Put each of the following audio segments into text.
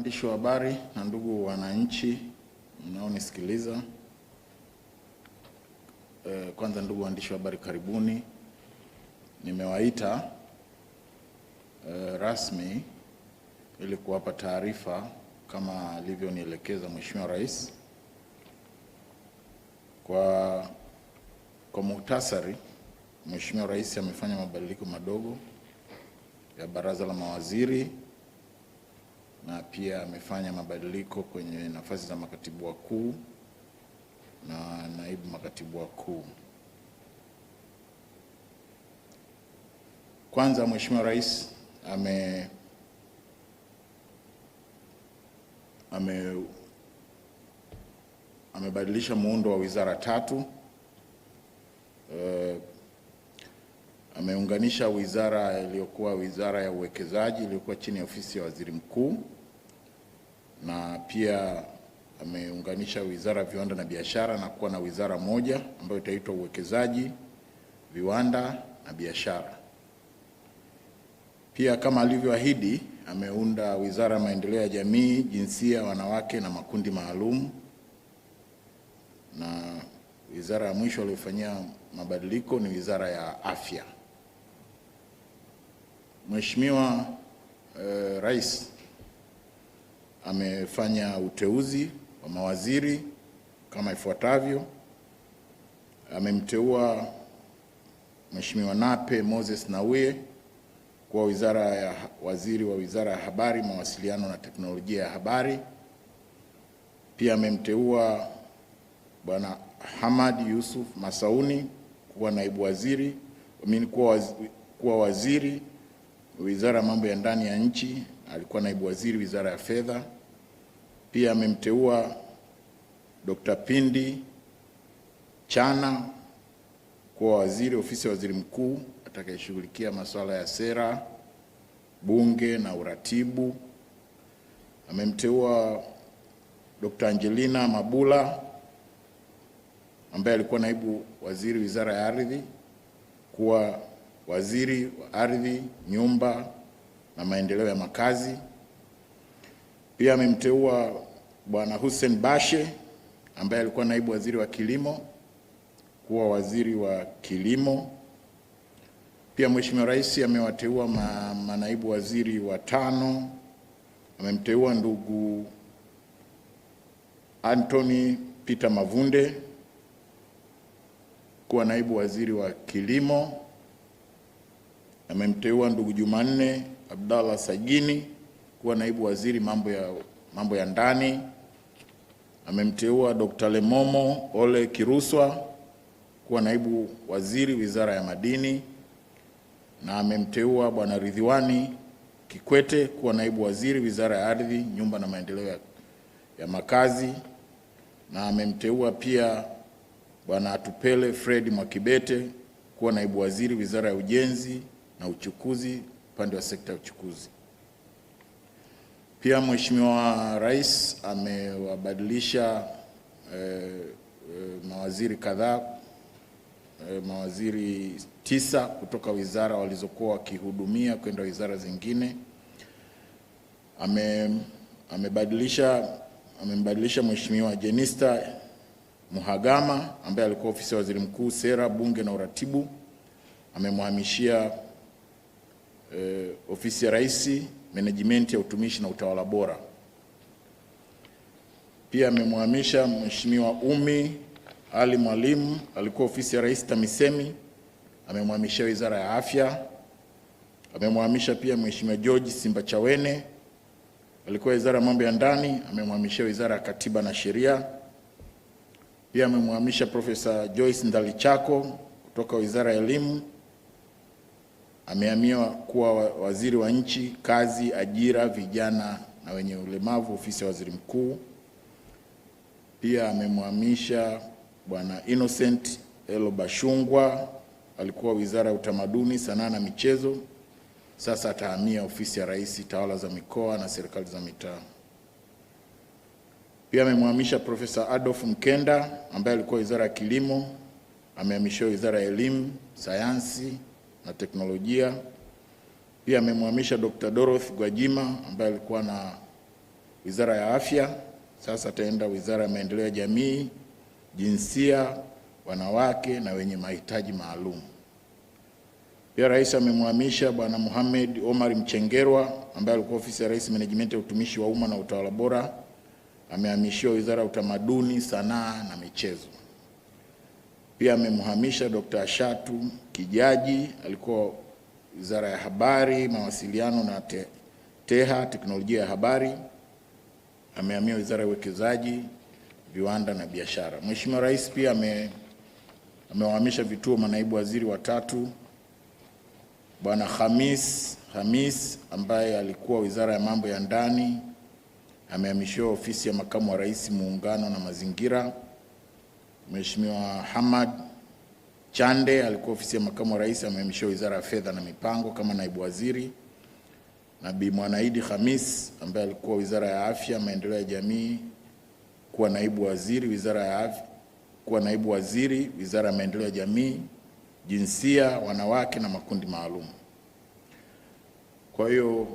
waandishi wa habari na ndugu wananchi mnaonisikiliza. Kwanza ndugu waandishi wa habari, karibuni. Nimewaita rasmi ili kuwapa taarifa kama alivyonielekeza Mheshimiwa Rais. Kwa muhtasari, Mheshimiwa Rais amefanya mabadiliko madogo ya baraza la mawaziri na pia amefanya mabadiliko kwenye nafasi za makatibu wakuu na naibu makatibu wakuu. Kwanza, Mheshimiwa Rais amebadilisha muundo wa wizara tatu. Ameunganisha wizara iliyokuwa wizara ya uwekezaji iliyokuwa chini ya ofisi ya waziri mkuu, na pia ameunganisha wizara ya viwanda na biashara na kuwa na wizara moja ambayo itaitwa uwekezaji, viwanda na biashara. Pia kama alivyoahidi, ameunda wizara ya maendeleo ya jamii, jinsia, wanawake na makundi maalum, na wizara ya mwisho aliyofanyia mabadiliko ni wizara ya afya. Mheshimiwa Rais amefanya uteuzi wa mawaziri kama ifuatavyo. Amemteua Mheshimiwa Nape Moses Nnauye kuwa waziri wa wizara ya habari, mawasiliano na teknolojia ya habari. Pia amemteua Bwana Hamad Yusuf Masauni kuwa naibu waziri, kuwa waziri wizara ya mambo ya ndani ya nchi, alikuwa naibu waziri wizara ya fedha. Pia amemteua Dr. Pindi Chana kuwa waziri ofisi ya waziri mkuu atakayeshughulikia masuala ya sera, bunge na uratibu. Amemteua Dr. Angelina Mabula ambaye alikuwa naibu waziri wizara ya ardhi kuwa waziri wa ardhi, nyumba na maendeleo ya makazi. Pia amemteua Bwana Hussein Bashe ambaye alikuwa naibu waziri wa kilimo kuwa waziri wa kilimo. Pia Mheshimiwa Rais amewateua manaibu waziri watano. Amemteua ndugu Anthony Peter Mavunde kuwa naibu waziri wa kilimo. Amemteua ndugu Jumanne Abdallah Sagini kuwa naibu waziri mambo ya ndani. Amemteua Dr. Lemomo Ole Kiruswa kuwa naibu waziri wizara ya madini, na amemteua Bwana Ridhiwani Kikwete kuwa naibu waziri wizara ya ardhi, nyumba na maendeleo ya makazi, na amemteua pia Bwana Atupele Fred Mwakibete kuwa naibu waziri wizara ya ujenzi na uchukuzi, upande wa sekta ya uchukuzi. Pia Mheshimiwa Rais amewabadilisha mawaziri kadhaa, mawaziri 9 kutoka wizara walizokuwa wakihudumia kwenda wizara zingine. Amembadilisha Mheshimiwa Jenista Muhagama ambaye alikuwa ofisi ya waziri mkuu, sera, bunge na uratibu. Amemhamishia ofisi ya Rais, management ya utumishi na utawala bora. Pia amemhamisha Mheshimiwa Umi Ali Mwalimu, alikuwa ofisi ya Rais TAMISEMI, amemhamishia wizara ya afya. Amemhamisha pia Mheshimiwa George Simbachawene, alikuwa wizara ya mambo ya ndani, amemhamishia wizara ya katiba na sheria. Pia amemhamisha Profesa Joyce Ndalichako kutoka wizara ya elimu, amehamia kuwa waziri wa nchi, kazi, ajira, vijana na wenye ulemavu, ofisi ya waziri mkuu. Pia amemhamisha Bwana Innocent Elo Bashungwa, alikuwa wizara ya utamaduni, sanaa na michezo, sasa atahamia ofisi ya Rais, tawala za mikoa na serikali za mitaa. Pia amemhamisha Profesa Adolf Mkenda ambaye alikuwa wizara ya kilimo, amehamishiwa wizara ya elimu, sayansi na teknolojia. Pia amemhamisha Dr. Dorothy Gwajima ambaye alikuwa Wizara ya Afya. Sasa ataenda Wizara ya Maendeleo ya Jamii, Jinsia, Wanawake na wenye mahitaji maalum. Pia Rais amemhamisha Bwana Mohamed Omar Mchengerwa ambaye alikuwa Ofisi ya Rais, Menejimenti ya Utumishi wa Umma na Utawala Bora, amehamishiwa Wizara ya Utamaduni, Sanaa na Michezo. Pia amemhamisha Dr. Ashatu Kijaji, alikuwa Wizara ya Habari, Mawasiliano na TEHA, Teknolojia ya Habari, amehamia Wizara ya Uwekezaji, Viwanda na Biashara. Mheshimiwa Rais pia amewahamisha vituo manaibu waziri watatu. Bwana Hamis ambaye alikuwa Wizara ya Mambo ya Ndani amehamishiwa Ofisi ya Makamu wa Rais, Muungano na Mazingira. Mheshimiwa Hamad Chande alikuwa Ofisi ya Makamu wa Rais, amehamishiwa Wizara ya Fedha na Mipango kama naibu waziri. Na Bi Mwanaidi Hamis ambaye alikuwa Wizara ya Afya, Maendeleo ya Jamii kuwa naibu waziri Wizara ya Afya, kuwa naibu waziri Wizara ya Maendeleo ya Jamii, Jinsia, Wanawake na Makundi Maalum. Kwa hiyo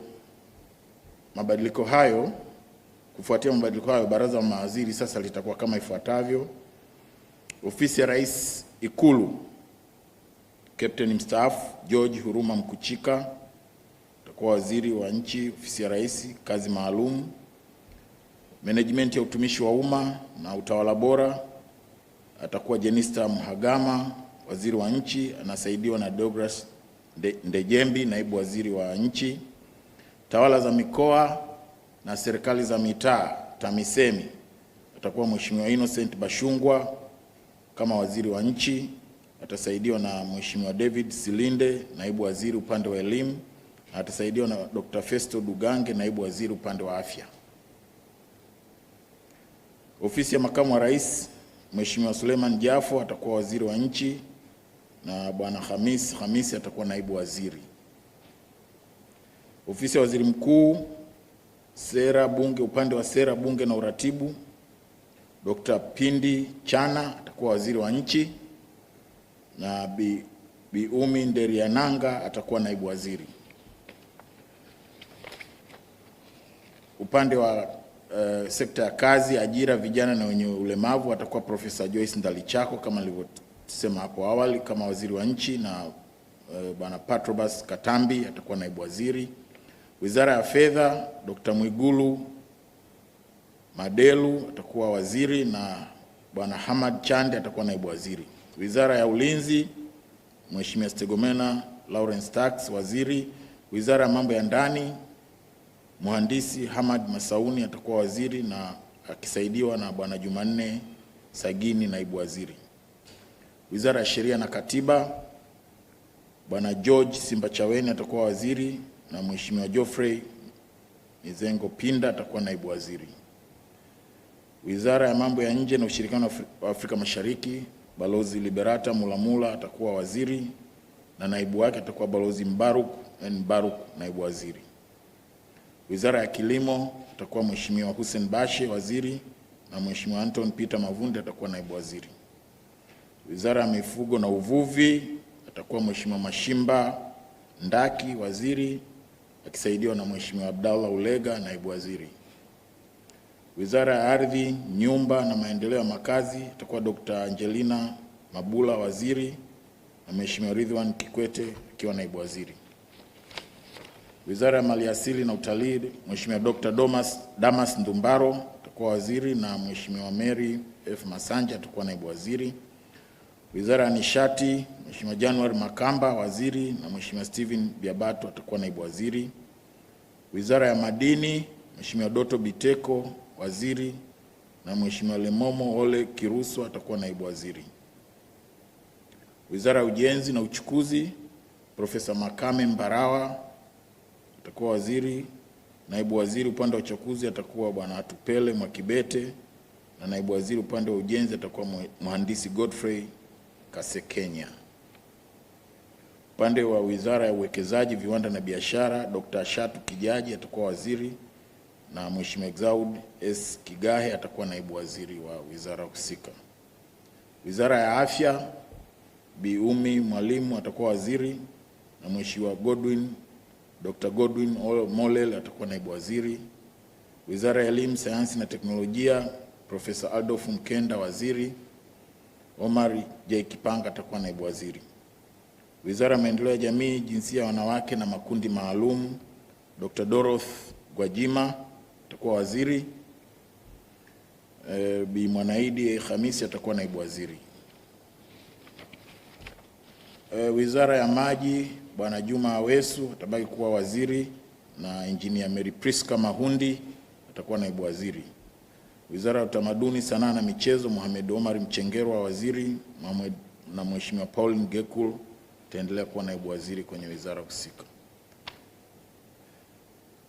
kufuatia mabadiliko hayo, baraza la mawaziri sasa litakuwa kama ifuatavyo: Ofisi ya Rais, Ikulu, Captain mstaafu George Huruma Mkuchika atakuwa waziri wa nchi, Ofisi ya Rais, kazi maalum. Management ya Utumishi wa Umma na Utawala Bora atakuwa Jenista Mhagama, waziri wa nchi, anasaidiwa na Douglas Ndejembi, naibu waziri wa nchi. Tawala za Mikoa na Serikali za Mitaa, TAMISEMI, atakuwa Mheshimiwa Innocent Bashungwa kama waziri wa nchi, atasaidiwa na Mheshimiwa David Silinde, naibu waziri upande wa elimu, na atasaidiwa na Dr. Festo Dugange, naibu waziri upande wa afya. Ofisi ya Makamu wa Rais, Mheshimiwa Suleiman Jafo atakuwa waziri wa nchi na Bwana Hamisi atakuwa naibu waziri. Ofisi ya Waziri Mkuu, Sera Bunge, upande wa Sera Bunge na Uratibu, Dr. Pindi Chana atakuwa waziri wa nchi na Bi Umi Nderiananga atakuwa naibu waziri. Upande wa sekta ya kazi, ajira, vijana na wenye ulemavu atakuwa Profesa Joyce Ndalichako kama nilivyosema hapo awali kama waziri wa nchi, na Bwana Patrobas Katambi atakuwa naibu waziri. Wizara ya Fedha, Dr. Mwigulu Madelu atakuwa waziri na Bwana Hamad Chande atakuwa naibu waziri. Wizara ya Ulinzi, Mheshimiwa Stegomena Lawrence Tax waziri. Wizara ya Mambo ya Ndani, Mhandisi Hamad Masauni atakuwa waziri na akisaidiwa na Bwana Jumanne Sagini naibu waziri. Wizara ya Sheria na Katiba, Bwana George Simbachaweni atakuwa waziri na Mheshimiwa Geoffrey Mizengo Pinda atakuwa naibu waziri. Wizara ya Mambo ya Nje na Ushirikiano wa Afrika Mashariki, Balozi Liberata Mulamula atakuwa waziri na naibu wake atakuwa Balozi Mbaruk naibu waziri. Wizara ya Kilimo atakuwa Mheshimiwa Hussein Bashe waziri na Mheshimiwa Anton Peter Mavunde atakuwa naibu waziri. Wizara ya Mifugo na Uvuvi atakuwa Mheshimiwa Mashimba Ndaki waziri akisaidiwa na Mheshimiwa Abdallah Ulega naibu waziri. Wizara ya Ardhi, Nyumba na Maendeleo ya Makazi atakuwa Dr. Angelina Mabula waziri na Mheshimiwa Ridwan Kikwete akiwa naibu waziri. Wizara ya Maliasili na Utalii, Mheshimiwa Dr. Damas Ndumbaro atakuwa waziri na Mheshimiwa Mary F. Masanja atakuwa naibu waziri. Wizara ya Nishati, Mheshimiwa January Makamba waziri na Mheshimiwa Steven Biabato atakuwa naibu waziri. Wizara ya Madini, Mheshimiwa Doto Biteko waziri na Mheshimiwa Lemomo Ole Kiruswa atakuwa naibu waziri. Wizara ya Ujenzi na Uchukuzi, Profesa Makame Mbarawa atakuwa waziri. Naibu waziri upande wa uchukuzi atakuwa Bwana Atupele Mwakibete na naibu waziri upande wa ujenzi atakuwa Mhandisi Godfrey Kasekenya. Upande wa Wizara ya Uwekezaji, Viwanda na Biashara, Dr. Ashatu Kijaji atakuwa waziri na Mheshimiwa Exaud S. Kigahe atakuwa naibu waziri wa wizara husika. Wizara ya Afya, Bi Umi Mwalimu atakuwa waziri na Mheshimiwa Dr. Godwin Molel atakuwa naibu waziri. Wizara ya Elimu, Sayansi na Teknolojia, Profesa Adolf Mkenda waziri. Omar J. Kipanga atakuwa naibu waziri. Wizara ya Maendeleo ya Jamii, Jinsia, Wanawake na Makundi Maalum, Dr. Dorothy Gwajima atakuwa waziri. Bi Mwanaidi Hamisi atakuwa naibu waziri. Wizara ya Maji, Bwana Juma Awesu atabaki kuwa waziri na Engineer Mary Priska Mahundi atakuwa naibu waziri. Wizara ya Utamaduni, Sanaa na Michezo, Mohamed Omar Mchengerwa waziri na Mheshimiwa Paul Ngekul ataendelea kuwa naibu waziri kwenye wizara husika.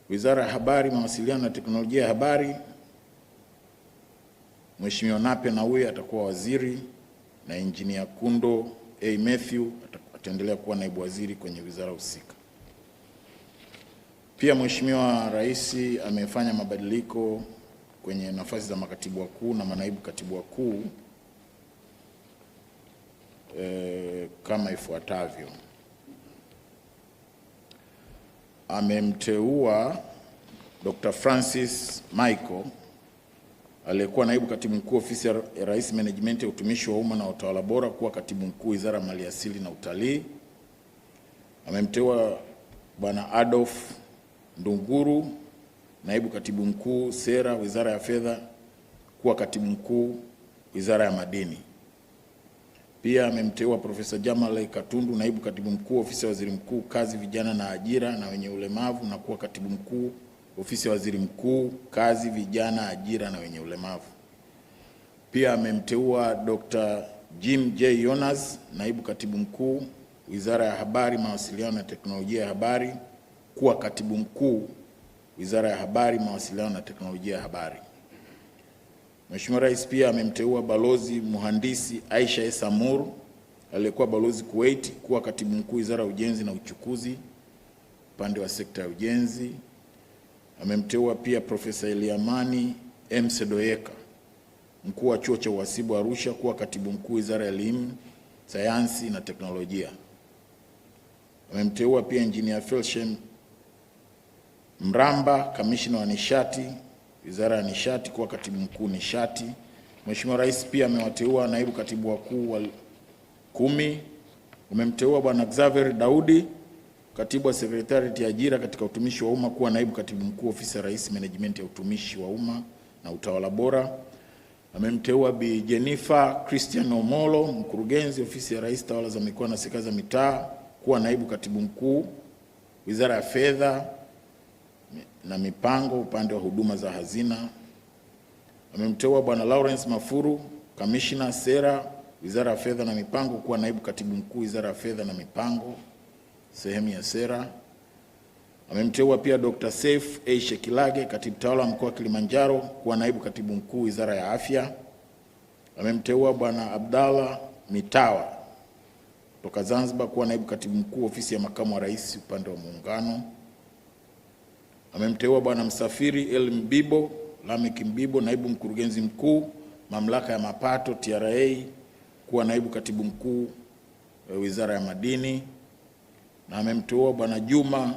Wizara ya Habari, Mawasiliano na Teknolojia ya Habari, Mheshimiwa Nape Nnauye atakuwa waziri na Engineer Kundo A. Matthew ataendelea kuwa naibu waziri kwenye wizara husika. Pia Mheshimiwa Rais amefanya mabadiliko kwenye nafasi za makatibu wakuu na manaibu katibu wakuu kama ifuatavyo. Amemteua Dr. Francis Michael aliyekuwa naibu katibu mkuu ofisi ya Rais Management ya Utumishi wa Umma na Utawala Bora kuwa katibu mkuu Wizara ya Maliasili na Utalii. Amemteua Bwana Adolf Ndunguru naibu katibu mkuu Sera Wizara ya Fedha kuwa katibu mkuu Wizara ya Madini. Pia amemteua Profesa Jamal Katundu naibu katibu mkuu ofisi ya Waziri Mkuu Kazi, Vijana na Ajira na Wenye Ulemavu na kuwa katibu mkuu ofisi ya Waziri Mkuu Kazi, Vijana, Ajira na Wenye Ulemavu. Pia amemteua Dr. Jim J. Yonas naibu katibu mkuu Wizara ya Habari, Mawasiliano na Teknolojia ya Habari kuwa katibu mkuu Wizara ya Habari, Mawasiliano na Teknolojia ya Habari. Mheshimiwa Rais pia amemteua Balozi Mhandisi Aisha Esamur aliyekuwa balozi Kuwait kuwa katibu mkuu Wizara ya Ujenzi na Uchukuzi upande wa sekta ya ujenzi. Amemteua pia Profesa Eliamani M. Sedoyeka mkuu wa Chuo cha Uhasibu Arusha kuwa katibu mkuu Wizara ya Elimu, Sayansi na Teknolojia. Amemteua pia Engineer Felshem Mramba kamishna wa nishati Wizara ya Nishati kuwa katibu mkuu nishati. Mheshimiwa Rais pia amewateua naibu katibu wakuu wa 10. Umemteua Bwana Xavier Daudi katibu wa Sekretarieti ya Ajira katika Utumishi wa Umma kuwa naibu katibu mkuu ofisi ya Rais Management ya Utumishi wa Umma na Utawala Bora. Amemteua Bi Jennifer Christian Omolo mkurugenzi ofisi ya Rais Tawala za Mikoa na Serikali za Mitaa kuwa naibu katibu mkuu Wizara ya Fedha na Mipango upande wa huduma za hazina. Amemteua Bwana Lawrence Mafuru kamishna Sera Wizara ya Fedha na Mipango kuwa naibu katibu mkuu Wizara ya Fedha na Mipango sehemu ya Sera. Amemteua pia Dr. Saif A. Shekilage katibu tawala wa mkoa wa Kilimanjaro kuwa naibu katibu mkuu Wizara ya Afya. Amemteua Bwana Abdalla Mitawa kutoka Zanzibar kuwa naibu katibu mkuu ofisi ya Makamu wa Rais upande wa Muungano. Amemteua Bwana Msafiri El Mbibo Lameck Mbibo naibu mkurugenzi mkuu Mamlaka ya Mapato TRA kuwa naibu katibu mkuu Wizara ya Madini. Na amemteua Bwana Juma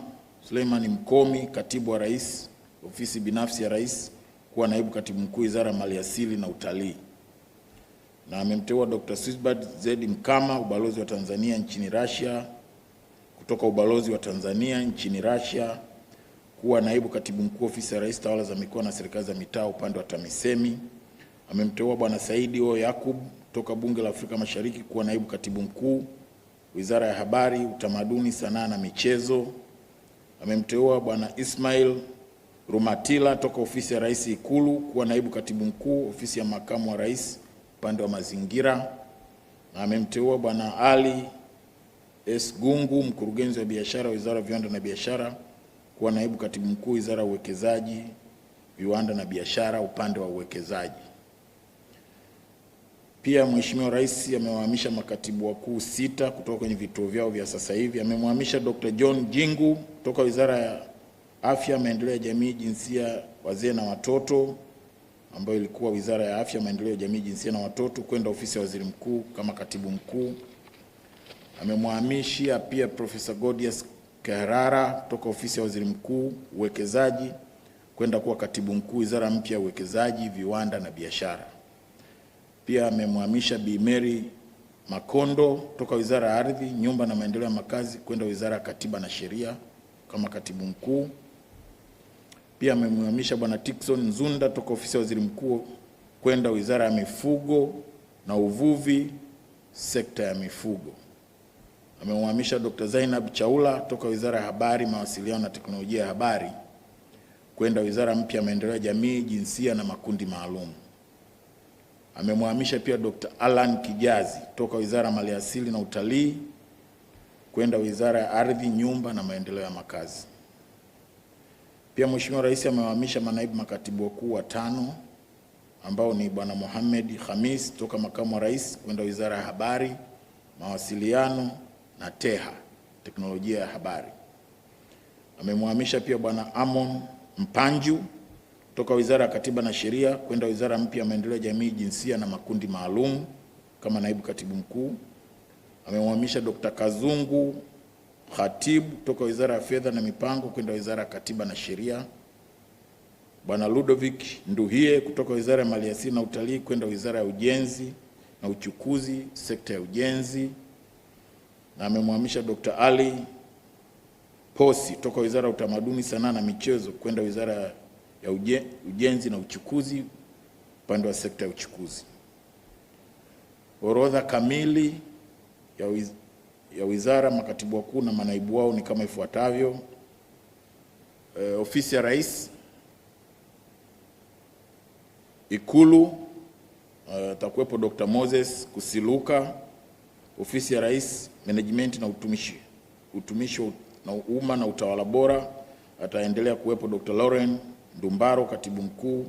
Suleiman Mkomi katibu wa Rais ofisi binafsi ya Rais kuwa naibu katibu mkuu Wizara ya Maliasili na Utalii. Na amemteua Dr. Swisbert Z. Mkama ubalozi wa Tanzania nchini Russia kutoka ubalozi wa Tanzania nchini Russia kuwa naibu katibu mkuu ofisi ya Rais Tawala za Mikoa na Serikali za Mitaa upande wa TAMISEMI. Amemteua Bwana Saidi O. Yakub kutoka Bunge la Afrika Mashariki kuwa naibu katibu mkuu Wizara ya Habari, Utamaduni, Sanaa na Michezo. Amemteua Bwana Ismail Rumatila toka ofisi ya Rais Ikulu kuwa naibu katibu mkuu ofisi ya Makamu wa Rais upande wa Mazingira. Na amemteua Bwana Ali S. Gungu mkurugenzi wa biashara Wizara ya Viwanda na Biashara kuwa naibu katibu mkuu Wizara ya Uwekezaji, Viwanda na Biashara upande wa uwekezaji. Pia Mheshimiwa Rais amewahamisha makatibu wakuu 6 kutoka kwenye vituo vyao vya sasa hivi. Amemhamisha Dr. John Jingu kutoka Wizara ya Afya, Maendeleo ya Jamii, Jinsia, Wazee na Watoto ambayo ilikuwa Wizara ya Afya, Maendeleo ya Jamii, Jinsia na Watoto kwenda ofisi ya Waziri Mkuu kama katibu mkuu. Amemhamishia pia Profesa Godius Kaharara kutoka ofisi ya Waziri Mkuu Uwekezaji kwenda kuwa katibu mkuu wizara mpya ya uwekezaji, viwanda na biashara. Pia amemhamisha Bi Mary Makondo toka wizara ya ardhi, nyumba na maendeleo ya makazi kwenda wizara ya katiba na sheria kama katibu mkuu. Pia amemhamisha Bwana Dickson Nzunda toka ofisi ya waziri mkuu kwenda wizara ya mifugo na uvuvi, sekta ya mifugo. Amemhamisha Dr. Zainab Chaula toka wizara ya habari, mawasiliano na teknolojia ya habari kwenda wizara mpya ya maendeleo ya jamii, jinsia na makundi maalum. Amemhamisha pia Dr. Alan Kijazi toka wizara ya maliasili na utalii kwenda wizara ya ardhi, nyumba na maendeleo ya makazi. Pia Mheshimiwa Rais amewahamisha manaibu makatibu wakuu watano ambao ni Bwana Mohamed Khamis toka makamu wa rais kwenda wizara ya habari, mawasiliano na TEHA, teknolojia ya habari. Amemhamisha pia Bwana Amon Mpanju toka wizara ya katiba na sheria kwenda wizara mpya ya maendeleo ya jamii, jinsia na makundi maalum kama naibu katibu mkuu. Amemhamisha Dr. Kazungu Khatibu toka wizara ya fedha na mipango kwenda wizara ya katiba na sheria. Bwana Ludovic Nduhie kutoka wizara ya maliasili na utalii kwenda wizara ya ujenzi na uchukuzi, sekta ya ujenzi. Na amemhamisha Dr. Ali Posi toka wizara ya utamaduni, sanaa na michezo kwenda wizara ya ujenzi na uchukuzi, upande wa sekta ya uchukuzi. Orodha kamili ya wizara, makatibu wakuu na manaibu wao ni kama ifuatavyo. Ofisi ya Rais, Ikulu, atakuwepo Dr. Moses Kusiluka. Ofisi ya Rais, Management na utumishi na umma na utawala bora, ataendelea kuwepo Dr. Lauren Ndumbaro, katibu mkuu,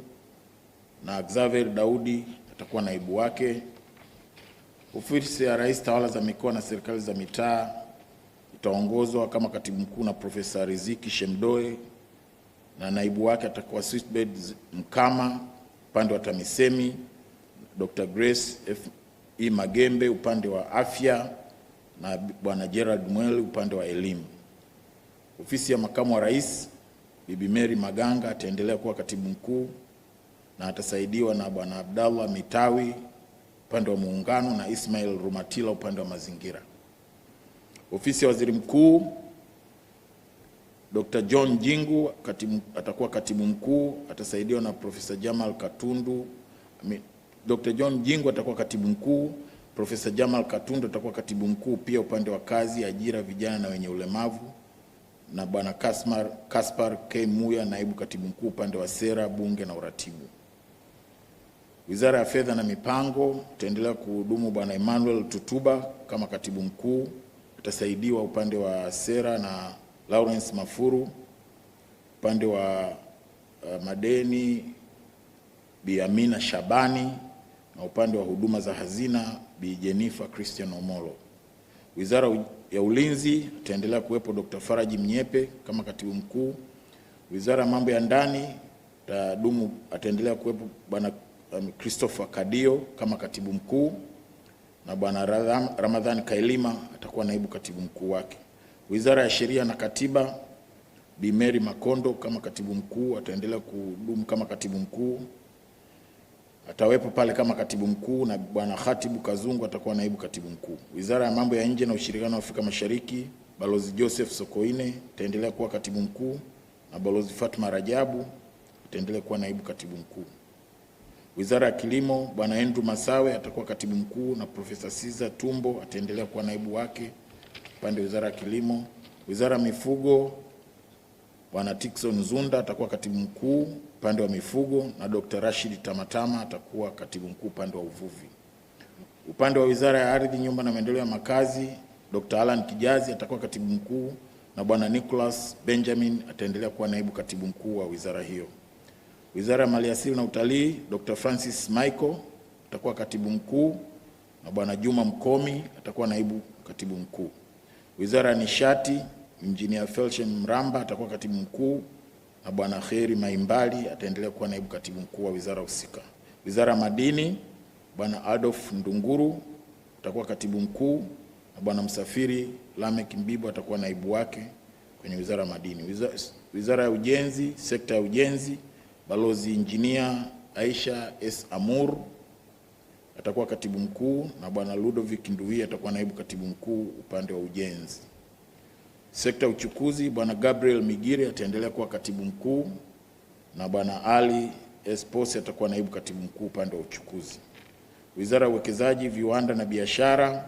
na Xavier Daudi atakuwa naibu wake. Ofisi ya Rais, Tawala za Mikoa na Serikali za Mitaa, itaongozwa kama katibu mkuu na Profesa Riziki Shemdoe, na naibu wake atakuwa Switbed Mkama upande wa TAMISEMI, Dr. Grace F.E. Magembe upande wa afya, na Bwana Gerald Mweli upande wa elimu. Ofisi ya Makamu wa Rais, Bibi Mary Maganga ataendelea kuwa katibu mkuu na atasaidiwa na Bwana Abdallah Mitawi upande wa muungano na Ismail Rumatila upande wa mazingira. Ofisi ya Waziri Mkuu, Dr. John Jingu atakuwa katibu mkuu, atasaidiwa na Profesa Jamal Katundu. Dr. John Jingu atakuwa katibu mkuu, Profesa Jamal Katundu atakuwa katibu mkuu pia upande wa kazi, ajira, vijana na wenye ulemavu, na Bwana Kaspar K. Muya naibu katibu mkuu upande wa sera, bunge na uratibu. Wizara ya Fedha na Mipango itaendelea kuhudumu Bwana Emmanuel Tutuba kama katibu mkuu, atasaidiwa upande wa sera na Lawrence Mafuru, upande wa madeni Bi Amina Shabani, na upande wa huduma za hazina Bi Jennifer Christian Omolo. Wizara ya Ulinzi itaendelea kuwepo Dr. Faraji Mnyepe kama katibu mkuu. Wizara ya Mambo ya Ndani ataendelea kuwepo Bwana Christopher Kadio kama katibu mkuu, na Bwana Ramadhani Kailima atakuwa naibu katibu mkuu wake. Wizara ya Sheria na Katiba, Bi Mary Makondo kama katibu mkuu ataendelea kuhudumu kama katibu mkuu, atawepo pale kama katibu mkuu, na Bwana Khatibu Kazungu atakuwa naibu katibu mkuu. Wizara ya Mambo ya Nje na Ushirikiano wa Afrika Mashariki, Balozi Joseph Sokoine ataendelea kuwa katibu mkuu, na Balozi Fatma Rajabu ataendelea kuwa naibu katibu mkuu. Wizara ya Kilimo, Bwana Andrew Masawe atakuwa katibu mkuu, na Profesa Siza Tumbo ataendelea kuwa naibu wake upande wa Wizara ya Kilimo. Wizara ya Mifugo, Bwana Dickson Nzunda atakuwa katibu mkuu upande wa mifugo, na Dr. Rashid Tamatama atakuwa katibu mkuu upande wa uvuvi. Upande wa Wizara ya Ardhi, Nyumba na Maendeleo ya Makazi, Dr. Alan Kijazi atakuwa katibu mkuu, na Bwana Nicholas Benjamin ataendelea kuwa naibu katibu mkuu wa wizara hiyo. Wizara ya Maliasili na Utalii, Dr. Francis Michael atakuwa katibu mkuu, na Bwana Juma Mkomi atakuwa naibu katibu mkuu. Wizara ya Nishati, Engineer Felsham Mramba atakuwa katibu mkuu, na Bwana Kheri Maimbali ataendelea kuwa naibu katibu mkuu wa wizara husika. Wizara ya Madini, Bwana Adolf Ndunguru atakuwa katibu mkuu, na Bwana Msafiri Lamek Mbibo atakuwa naibu wake. kwenye Wizara ya Madini. Wizara ya Ujenzi, sekta ya ujenzi, Balozi Injinia Aisha S. Amur atakuwa katibu mkuu na Bwana Ludovic Nduwi atakuwa naibu katibu mkuu upande wa ujenzi. Sekta ya uchukuzi, Bwana Gabriel Migire ataendelea kuwa katibu mkuu na Bwana Ali Espose atakuwa naibu katibu mkuu upande wa uchukuzi. Wizara ya Uwekezaji, Viwanda na Biashara,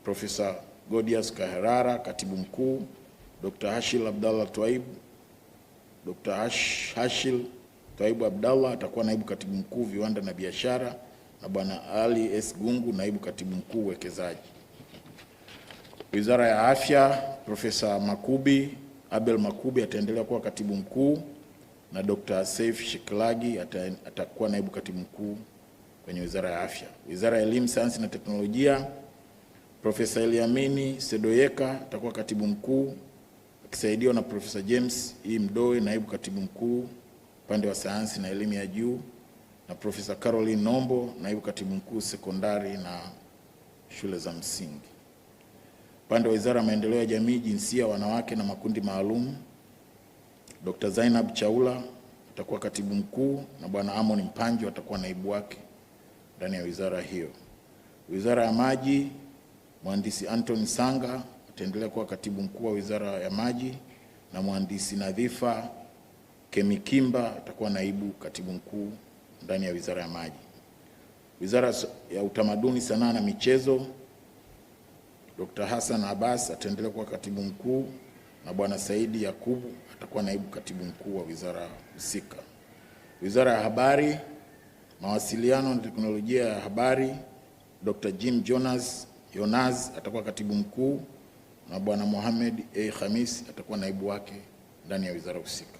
Profesa Godius Kaherara katibu mkuu, Dr. Hashil Abdallah Twaib, Dr. Hashil Twaib Abdallah atakuwa naibu katibu mkuu Viwanda na Biashara na Bwana Ali S. Gungu naibu katibu mkuu Uwekezaji. Wizara ya Afya, Profesa Abel Makubi ataendelea kuwa katibu mkuu na Dr. Saif Shikilagi atakuwa naibu katibu mkuu kwenye Wizara ya Afya. Wizara ya Elimu, Sayansi na Teknolojia, Profesa Eliamini Sedoyeka atakuwa katibu mkuu akisaidiwa na Profesa James E. Mdoe naibu katibu mkuu upande wa sayansi na elimu ya juu na Profesa Caroline Nombo naibu katibu mkuu sekondari na shule za msingi. Upande wa Wizara ya Maendeleo ya Jamii, Jinsia, Wanawake na Makundi Maalum, Dr. Zainab Chaula atakuwa katibu mkuu na Bwana Amon Mpanjo atakuwa naibu wake ndani ya wizara hiyo. Wizara ya Maji, Mhandisi Anthony Sanga ataendelea kuwa katibu mkuu wa Wizara ya Maji na Mhandisi Nadhifa Kemikimba atakuwa naibu katibu mkuu ndani ya Wizara ya Maji. Wizara ya Utamaduni, Sanaa na Michezo, Dr. Hassan Abbas ataendelea kuwa katibu mkuu na Bwana Saidi Yakubu atakuwa naibu katibu mkuu wa wizara husika. Wizara ya Habari, Mawasiliano na Teknolojia ya Habari, Dr. Jim Yonaz atakuwa katibu mkuu na Bwana Mohamed A. Khamis atakuwa naibu wake ndani ya wizara husika.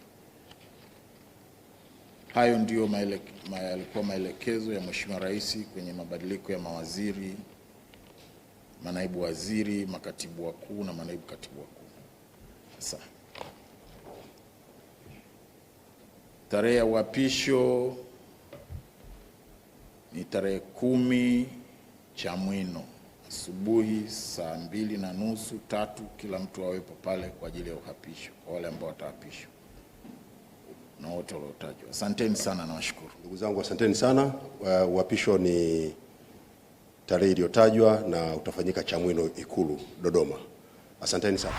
Hayo ndio yalikuwa maelekezo ya Mheshimiwa Rais kwenye mabadiliko ya mawaziri, manaibu waziri, makatibu wakuu na manaibu katibu wakuu. Sasa tarehe ya uapisho ni tarehe 10 Chamwino asubuhi saa 2:30 3, kila mtu awepo pale kwa ajili ya uhapisho kwa wale ambao wataapishwa na wote waliotajwa. Asanteni sana na washukuru. Ndugu zangu, asanteni sana. Uapisho ni tarehe iliyotajwa na utafanyika Chamwino, Ikulu, Dodoma. Asanteni sana.